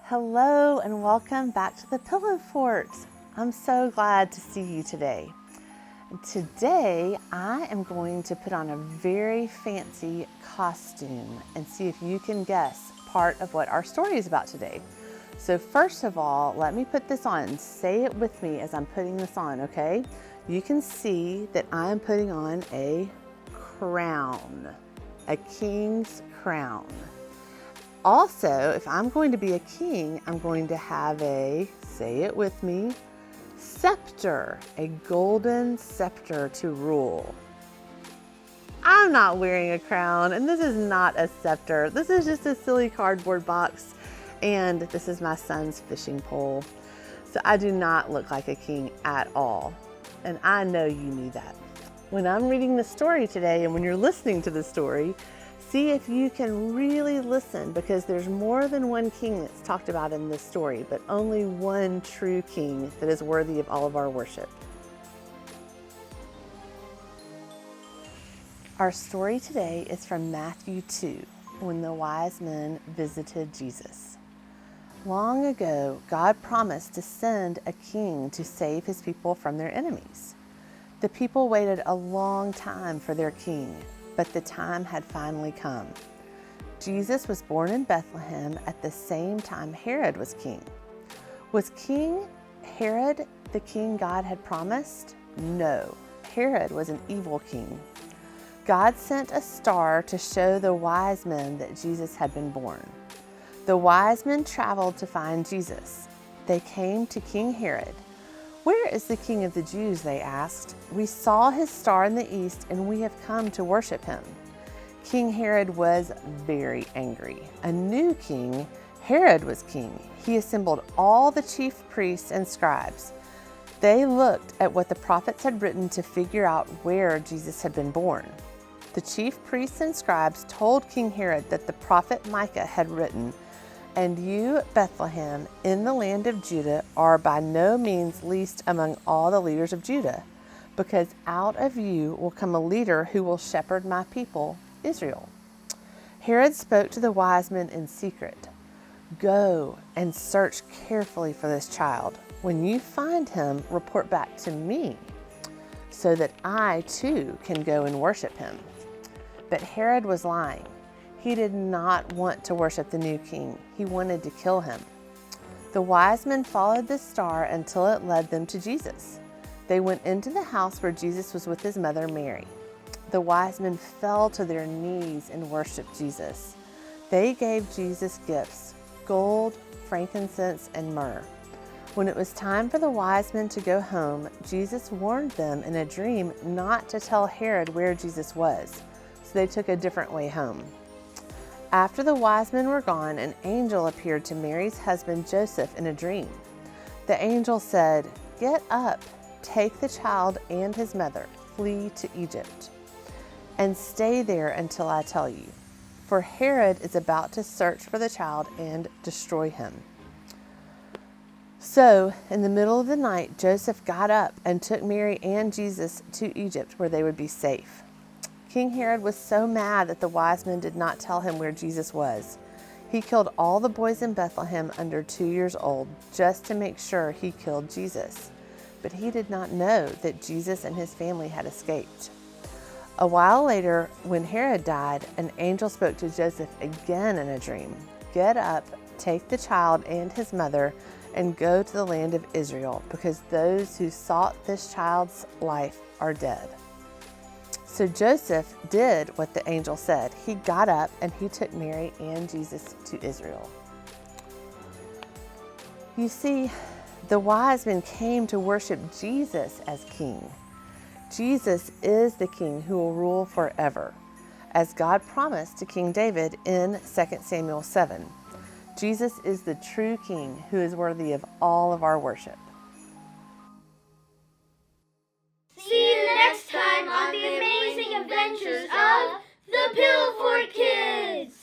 Hello and welcome back to the Pillow Fort. I'm so glad to see you today. Today I am going to put on a very fancy costume and see if you can guess part of what our story is about today. So first of all, let me put this on. Say it with me as I'm putting this on, okay? You can see that I'm putting on a crown, a king's crown. Also, if I'm going to be a king, I'm going to have say it with me, scepter, a golden scepter to rule. I'm not wearing a crown, and this is not a scepter. This is just a silly cardboard box, and this is my son's fishing pole. So I do not look like a king at all, and I know you knew that. When I'm reading the story today, and when you're listening to the story, see if you can really listen, because there's more than one king that's talked about in this story, but only one true king that is worthy of all of our worship. Our story today is from Matthew 2, when the wise men visited Jesus. Long ago, God promised to send a king to save his people from their enemies. The people waited a long time for their king, but the time had finally come. Jesus was born in Bethlehem at the same time Herod was king. Was King Herod the king God had promised? No, Herod was an evil king. God sent a star to show the wise men that Jesus had been born. The wise men traveled to find Jesus. They came to King Herod. "Where is the King of the Jews?" they asked. "We saw his star in the east, and we have come to worship him." King Herod was very angry. A new king, Herod, was king. He assembled all the chief priests and scribes. They looked at what the prophets had written to figure out where Jesus had been born. The chief priests and scribes told King Herod that the prophet Micah had written, "And you, Bethlehem, in the land of Judah, are by no means least among all the leaders of Judah, because out of you will come a leader who will shepherd my people, Israel." Herod spoke to the wise men in secret. "Go and search carefully for this child. When you find him, report back to me, so that I too can go and worship him." But Herod was lying. He did not want to worship the new king. He wanted to kill him. The wise men followed the star until it led them to Jesus. They went into the house where Jesus was with his mother Mary. The wise men fell to their knees and worshiped Jesus. They gave Jesus gifts: gold, frankincense, and myrrh. When it was time for the wise men to go home, Jesus warned them in a dream not to tell Herod where Jesus was, so they took a different way home. After the wise men were gone, an angel appeared to Mary's husband Joseph in a dream. The angel said, "Get up, take the child and his mother, flee to Egypt, and stay there until I tell you, for Herod is about to search for the child and destroy him." So, in the middle of the night, Joseph got up and took Mary and Jesus to Egypt, where they would be safe. King Herod was so mad that the wise men did not tell him where Jesus was. He killed all the boys in Bethlehem under 2 years old just to make sure he killed Jesus. But he did not know that Jesus and his family had escaped. A while later, when Herod died, an angel spoke to Joseph again in a dream. "Get up, take the child and his mother, and go to the land of Israel, because those who sought this child's life are dead." So Joseph did what the angel said. He got up and he took Mary and Jesus to Israel. You see, the wise men came to worship Jesus as king. Jesus is the king who will rule forever, as God promised to King David in 2 Samuel 7. Jesus is the true king who is worthy of all of our worship. See you next time on the amazing adventures of the Pillow Fort Kids!